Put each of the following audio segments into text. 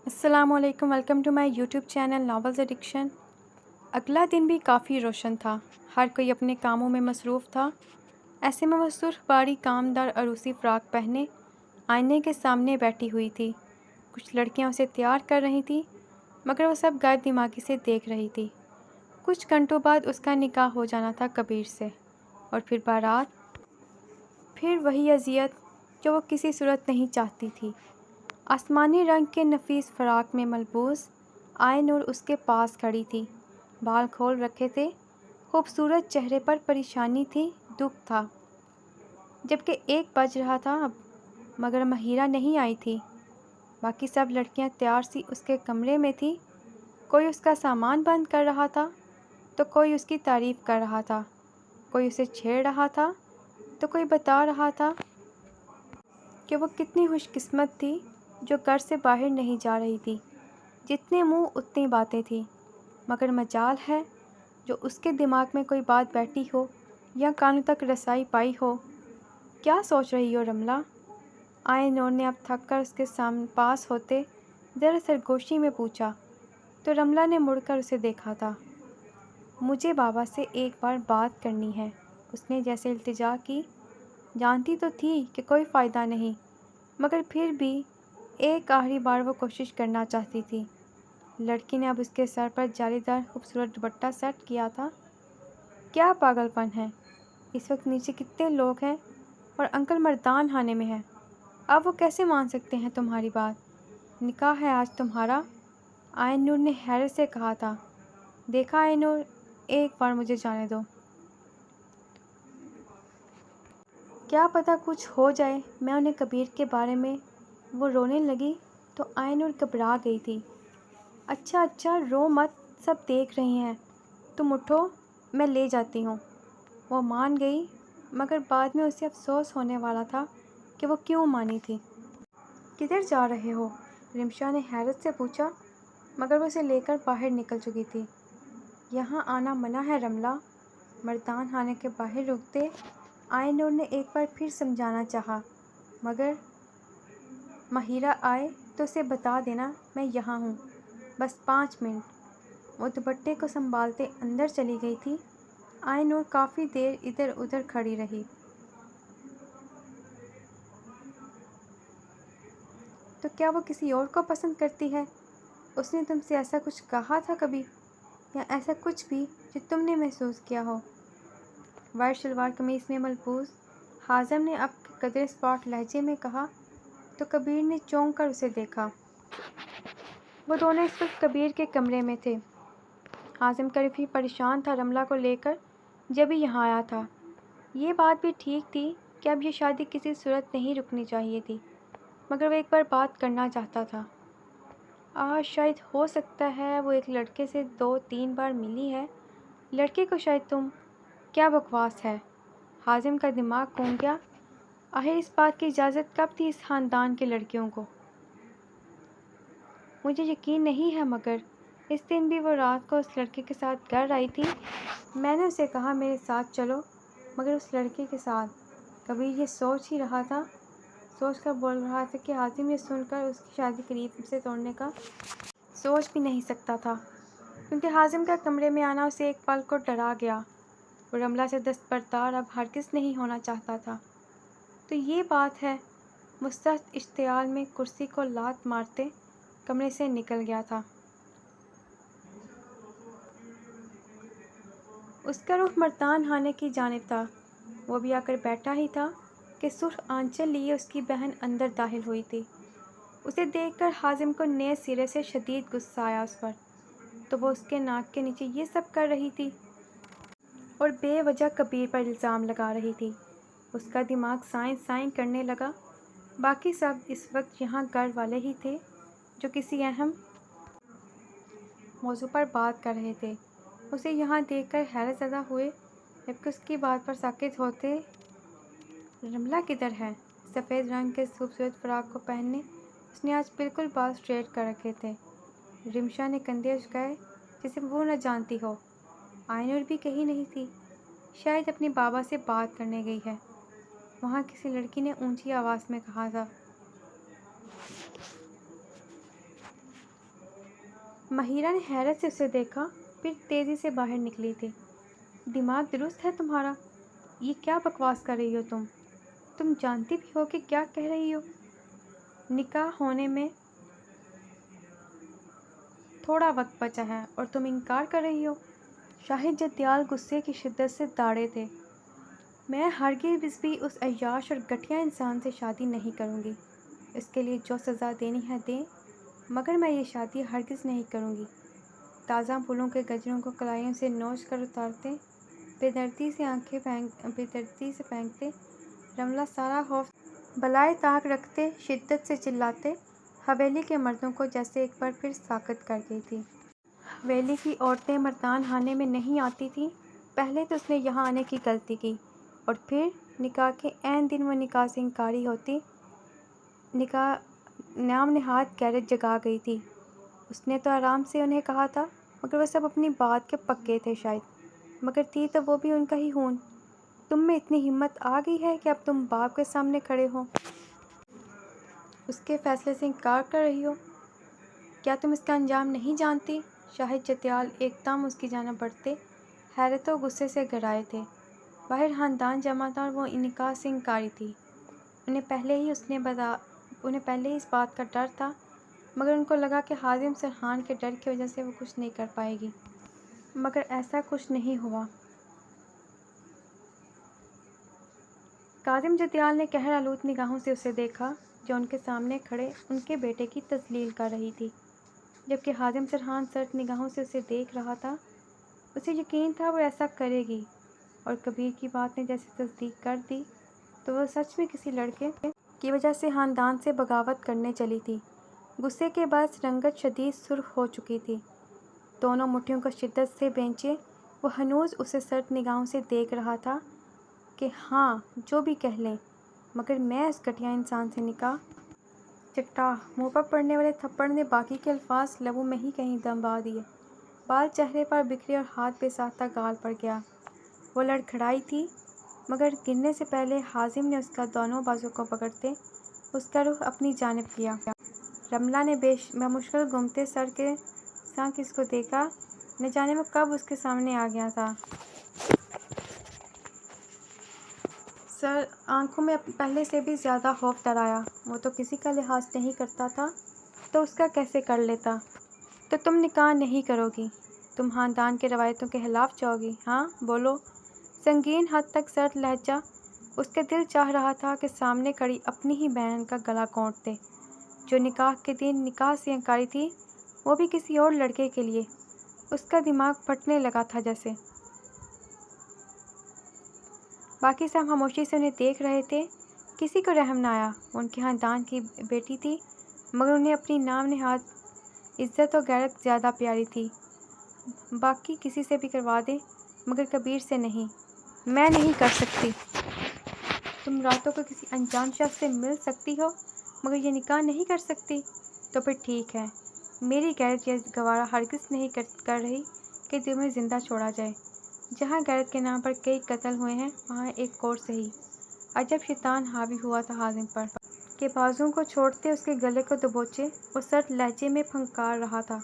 السلام علیکم، welcome to my YouTube channel novels addiction. اگلا دن بھی کافی روشن تھا، ہر کوئی اپنے کاموں میں مصروف تھا۔ ایسے میں وہ سرخ باری کامدار عروسی فراق پہنے آئینے کے سامنے بیٹھی ہوئی تھی۔ کچھ لڑکیاں اسے تیار کر رہی تھیں، مگر وہ سب غائب دماغی سے دیکھ رہی تھی۔ کچھ گھنٹوں بعد اس کا نکاح ہو جانا تھا کبیر سے، اور پھر بارات، پھر وہی اذیت جو وہ کسی صورت نہیں چاہتی تھی۔ آسمانی رنگ کے نفیس فراق میں ملبوس آئے نور اس کے پاس کھڑی تھی، بال کھول رکھے تھے، خوبصورت چہرے پر پریشانی تھی، دکھ تھا۔ جبکہ 1 بج رہا تھا اب، مگر مہیرہ نہیں آئی تھی۔ باقی سب لڑکیاں تیار سی اس کے کمرے میں تھی، کوئی اس کا سامان بند کر رہا تھا تو کوئی اس کی تعریف کر رہا تھا، کوئی اسے چھیڑ رہا تھا تو کوئی بتا رہا تھا کہ وہ کتنی خوش قسمت تھی جو گھر سے باہر نہیں جا رہی تھی۔ جتنے منہ اتنی باتیں تھیں، مگر مجال ہے جو اس کے دماغ میں کوئی بات بیٹھی ہو یا کانوں تک رسائی پائی ہو۔ کیا سوچ رہی ہو رملہ؟ آئے نور نے اب تھک کر اس کے پاس ہوتے ذرا سرگوشی میں پوچھا، تو رملہ نے مڑ کر اسے دیکھا تھا۔ مجھے بابا سے ایک بار بات کرنی ہے، اس نے جیسے التجا کی۔ جانتی تو تھی کہ کوئی فائدہ نہیں، مگر پھر بھی ایک آخری بار وہ کوشش کرنا چاہتی تھی۔ لڑکی نے اب اس کے سر پر جالی دار خوبصورت دوپٹہ سیٹ کیا تھا۔ کیا پاگل پن ہے؟ اس وقت نیچے کتنے لوگ ہیں اور انکل مردان خانے میں ہے، اب وہ کیسے مان سکتے ہیں تمہاری بات؟ نکاح ہے آج تمہارا، آئین نور نے حیرت سے کہا تھا۔ دیکھا آئین نور، ایک بار مجھے جانے دو، کیا پتہ کچھ ہو جائے۔ میں انہیں کبیر کے بارے میں، وہ رونے لگی تو آئین نور گھبرا گئی تھی۔ اچھا اچھا، رو مت، سب دیکھ رہے ہیں، تم اٹھو، میں لے جاتی ہوں۔ وہ مان گئی، مگر بعد میں اسے افسوس ہونے والا تھا کہ وہ کیوں مانی تھی۔ کدھر جا رہے ہو؟ رمشا نے حیرت سے پوچھا، مگر وہ اسے لے کر باہر نکل چکی تھی۔ یہاں آنا منع ہے رملہ۔ مردان خانے کے باہر رکتے آئین نور نے ایک بار پھر سمجھانا چاہا، مگر مہیرہ آئے تو اسے بتا دینا میں یہاں ہوں، بس 5 منٹ۔ وہ دوپٹے کو سنبھالتے اندر چلی گئی تھی۔ آئین نور کافی دیر ادھر ادھر کھڑی رہی۔ تو کیا وہ کسی اور کو پسند کرتی ہے؟ اس نے تم سے ایسا کچھ کہا تھا کبھی، یا ایسا کچھ بھی جو تم نے محسوس کیا ہو؟ وائٹ شلوار قمیص میں ملبوس حازم نے اب قدر اسپاٹ لہجے میں کہا، تو کبیر نے چونک کر اسے دیکھا۔ وہ دونوں اس وقت کبیر کے کمرے میں تھے۔ حازم کافی پریشان تھا رملہ کو لے کر جب ہی یہاں آیا تھا۔ یہ بات بھی ٹھیک تھی کہ اب یہ شادی کسی صورت نہیں رکنی چاہیے تھی، مگر وہ ایک بار بات کرنا چاہتا تھا۔ آج شاید ہو سکتا ہے وہ ایک لڑکے سے 2-3 بار ملی ہے، لڑکے کو شاید تم، کیا بکواس ہے؟ حازم کا دماغ گھوم گیا۔ آخر اس بات کی اجازت کب تھی اس خاندان کے لڑکیوں کو؟ مجھے یقین نہیں ہے، مگر اس دن بھی وہ رات کو اس لڑکے کے ساتھ گھر آئی تھی۔ میں نے اسے کہا میرے ساتھ چلو، مگر اس لڑکے کے ساتھ۔ کبیر یہ سوچ ہی رہا تھا، سوچ کر بول رہا تھا کہ حازم یہ سن کر اس کی شادی قریب سے توڑنے کا سوچ بھی نہیں سکتا تھا، کیونکہ حازم کا کمرے میں آنا اسے ایک پل کو ڈرا گیا۔ وہ رملہ سے دستبردار اب ہرگز نہیں ہونا چاہتا تھا۔ تو یہ بات ہے، وہ سخت اشتعال میں کرسی کو لات مارتے کمرے سے نکل گیا تھا۔ اس کا رخ مردان خانے کی جانب تھا۔ وہ بھی آ کر بیٹھا ہی تھا کہ سرخ آنچل لیے اس کی بہن اندر داخل ہوئی تھی۔ اسے دیکھ کر حازم کو نئے سرے سے شدید غصہ آیا اس پر، تو وہ اس کے ناک کے نیچے یہ سب کر رہی تھی اور بے وجہ کبیر پر الزام لگا رہی تھی۔ اس کا دماغ سائیں سائیں کرنے لگا۔ باقی سب اس وقت یہاں گھر والے ہی تھے جو کسی اہم موضوع پر بات کر رہے تھے۔ اسے یہاں دیکھ کر حیرت زدہ ہوئے، جبکہ اس کی بات پر ساکت ہوتے۔ رملہ کدھر ہے؟ سفید رنگ کے خوبصورت فراق کو پہننے اس نے آج بالکل بال اسٹریٹ کر رکھے تھے۔ رمشا نے کندھے اچکائے جیسے وہ نہ جانتی ہو۔ آئین نور بھی کہیں نہیں تھی، شاید اپنے بابا سے بات کرنے گئی ہے، وہاں کسی لڑکی نے اونچی آواز میں کہا تھا۔ مہیرہ نے حیرت سے اسے دیکھا، پھر تیزی سے باہر نکلی تھی۔ دماغ درست ہے تمہارا؟ یہ کیا بکواس کر رہی ہو تم؟ تم جانتی بھی ہو کہ کیا کہہ رہی ہو؟ نکاح ہونے میں تھوڑا وقت بچا ہے اور تم انکار کر رہی ہو؟ شاہد جدیال غصے کی شدت سے داڑے تھے۔ میں ہرگز بھی اس عیاش اور گھٹیا انسان سے شادی نہیں کروں گی۔ اس کے لیے جو سزا دینی ہے دیں، مگر میں یہ شادی ہرگز نہیں کروں گی۔ تازہ پھولوں کے گجروں کو کلائیوں سے نوچ کر اتارتے، بے دردی سے پھینکتے، رملہ سارا خوف بلائے طاق رکھتے شدت سے چلاتے، حویلی کے مردوں کو جیسے ایک بار پھر ساکت کر گئی تھی۔ حویلی کی عورتیں مردان خانے میں نہیں آتی تھیں۔ پہلے تو اس نے یہاں آنے کی غلطی کی، اور پھر نکاح کے عین دن وہ نکاح سے انکاری ہوتی۔ نام نہاد غیرت جگا گئی تھی۔ اس نے تو آرام سے انہیں کہا تھا، مگر وہ سب اپنی بات کے پکے تھے شاید، مگر تھی تو وہ بھی ان کا ہی خون۔ تم میں اتنی ہمت آ گئی ہے کہ اب تم باپ کے سامنے کھڑے ہو اس کے فیصلے سے انکار کر رہی ہو؟ کیا تم اس کا انجام نہیں جانتی؟ شاہد جدیال ایک دم اس کی جانب بڑھتے، حیرت و غصے سے گھرائے تھے۔ باہر خاندان جمع تھا اور وہ نکاح سے انکاری تھی۔ انہیں پہلے ہی اس بات کا ڈر تھا، مگر ان کو لگا کہ حازم سرحان کے ڈر کی وجہ سے وہ کچھ نہیں کر پائے گی، مگر ایسا کچھ نہیں ہوا۔ کاظم جدیال نے قہر آلود نگاہوں سے اسے دیکھا، جو ان کے سامنے کھڑے ان کے بیٹے کی تذلیل کر رہی تھی، جبکہ حازم سرحان سرد نگاہوں سے اسے دیکھ رہا تھا۔ اسے یقین تھا وہ ایسا کرے گی، اور کبیر کی بات نے جیسے تصدیق کر دی تو وہ سچ میں کسی لڑکے کی وجہ سے خاندان سے بغاوت کرنے چلی تھی۔ غصے کے باعث رنگت شدید سرخ ہو چکی تھی، دونوں مٹھیوں کو شدت سے بھینچے وہ ہنوز اسے سرد نگاہوں سے دیکھ رہا تھا کہ ہاں جو بھی کہہ لیں، مگر میں اس گھٹیا انسان سے نکاح چٹا منہ پر پڑنے والے تھپڑ نے باقی کے الفاظ لبوں میں ہی کہیں دبا دیے۔ بال چہرے پر بکھرے اور ہاتھ بے ساختہ گال پر گیا۔ وہ لڑکھڑائی تھی، مگر گرنے سے پہلے حازم نے اس کا دونوں بازو کو پکڑتے اس کا رخ اپنی جانب کیا۔ رملہ نے بمشکل گھومتے سر کے ساتھ اس کو دیکھا، نہ جانے وہ کب اس کے سامنے آ گیا تھا۔ سر آنکھوں میں پہلے سے بھی زیادہ خوف ڈر آیا۔ وہ تو کسی کا لحاظ نہیں کرتا تھا، تو اس کا کیسے کر لیتا؟ تو تم نکاح نہیں کرو گی؟ تم خاندان کے روایتوں کے خلاف جاؤ گی؟ ہاں بولو۔ سنگین حد تک سرد لہجہ۔ اس کا دل چاہ رہا تھا کہ سامنے کھڑی اپنی ہی بہن کا گلا گھونٹ دے، جو نکاح کے دن نکاح سے انکاری تھی، وہ بھی کسی اور لڑکے کے لیے۔ اس کا دماغ پھٹنے لگا تھا جیسے۔ باقی سب خاموشی سے انہیں دیکھ رہے تھے۔ کسی کو رحم نہ آیا۔ وہ ان کے خاندان کی بیٹی تھی، مگر انہیں اپنی نام نہاد عزت و غیرت زیادہ پیاری تھی۔ باقی کسی سے بھی کروا دیں، مگر کبیر سے نہیں۔ میں نہیں کر سکتی۔ تم راتوں کو کسی انجان شخص سے مل سکتی ہو، مگر یہ نکاح نہیں کر سکتی؟ تو پھر ٹھیک ہے، میری غیرت یہ گوارا ہرگز نہیں کر رہی کہ تمہیں زندہ چھوڑا جائے۔ جہاں غیرت کے نام پر کئی قتل ہوئے ہیں، وہاں ایک اور صحیح۔ عجب شیطان حاوی ہوا تھا حازم پر، کہ بازوؤں کو چھوڑتے اس کے گلے کو دبوچے وہ سرد لہجے میں پھنکار رہا تھا۔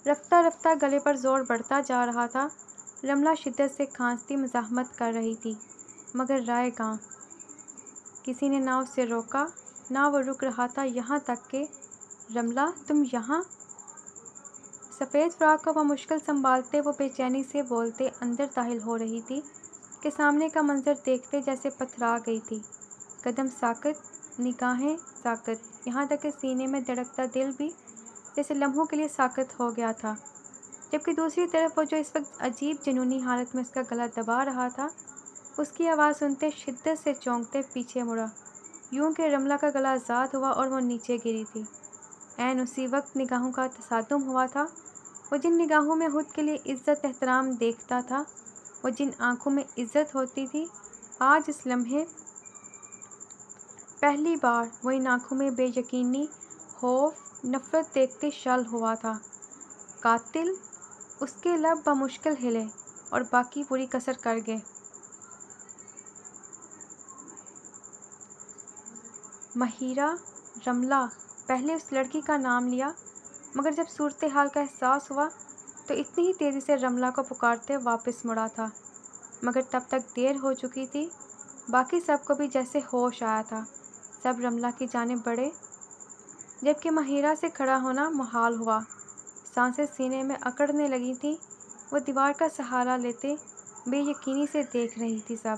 رفتہ رفتہ گلے پر زور بڑھتا جا رہا تھا۔ رملہ شدت سے کھانستی مزاحمت کر رہی تھی، مگر رائے گاں کسی نے نہ اسے روکا، نہ وہ رک رہا تھا، یہاں تک کہ رملہ تم یہاں؟ سفید فراق کو بمشکل سنبھالتے وہ بے چینی سے بولتے اندر داخل ہو رہی تھی کہ سامنے کا منظر دیکھتے جیسے پتھرا گئی تھی۔ قدم ساکت، نگاہیں ساکت، یہاں تک کہ سینے میں دھڑکتا دل بھی جیسے لمحوں کے لیے ساکت ہو گیا تھا، جبکہ دوسری طرف وہ جو اس وقت عجیب جنونی حالت میں اس کا گلا دبا رہا تھا، اس کی آواز سنتے شدت سے چونکتے پیچھے مڑا، یوں کہ رملہ کا گلا آزاد ہوا اور وہ نیچے گری تھی۔ عین اسی وقت نگاہوں کا تصادم ہوا تھا۔ وہ جن نگاہوں میں خود کے لیے عزت احترام دیکھتا تھا، وہ جن آنکھوں میں عزت ہوتی تھی، آج اس لمحے پہلی بار وہ ان آنکھوں میں بے یقینی، خوف، نفرت دیکھتے شل ہوا تھا۔ قاتل! اس کے لب بمشکل ہلے اور باقی پوری کسر کر گئے۔ مہیرہ، رملہ، پہلے اس لڑکی کا نام لیا، مگر جب صورتحال کا احساس ہوا تو اتنی ہی تیزی سے رملہ کو پکارتے واپس مڑا تھا، مگر تب تک دیر ہو چکی تھی۔ باقی سب کو بھی جیسے ہوش آیا تھا، سب رملہ کی جانب بڑھے، جبکہ ماہرہ سے کھڑا ہونا محال ہوا۔ سانسیں سینے میں اکڑنے لگی تھیں، وہ دیوار کا سہارا لیتے بے یقینی سے دیکھ رہی تھی سب۔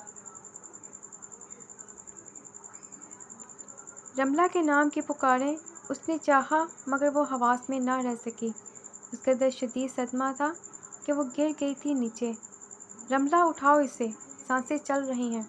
رملہ کے نام کی پکاریں اس نے چاہا مگر وہ حواس میں نہ رہ سکی۔ اس قدر شدید صدمہ تھا کہ وہ گر گئی تھی نیچے۔ رملہ اٹھاؤ اسے، سانسیں چل رہی ہیں۔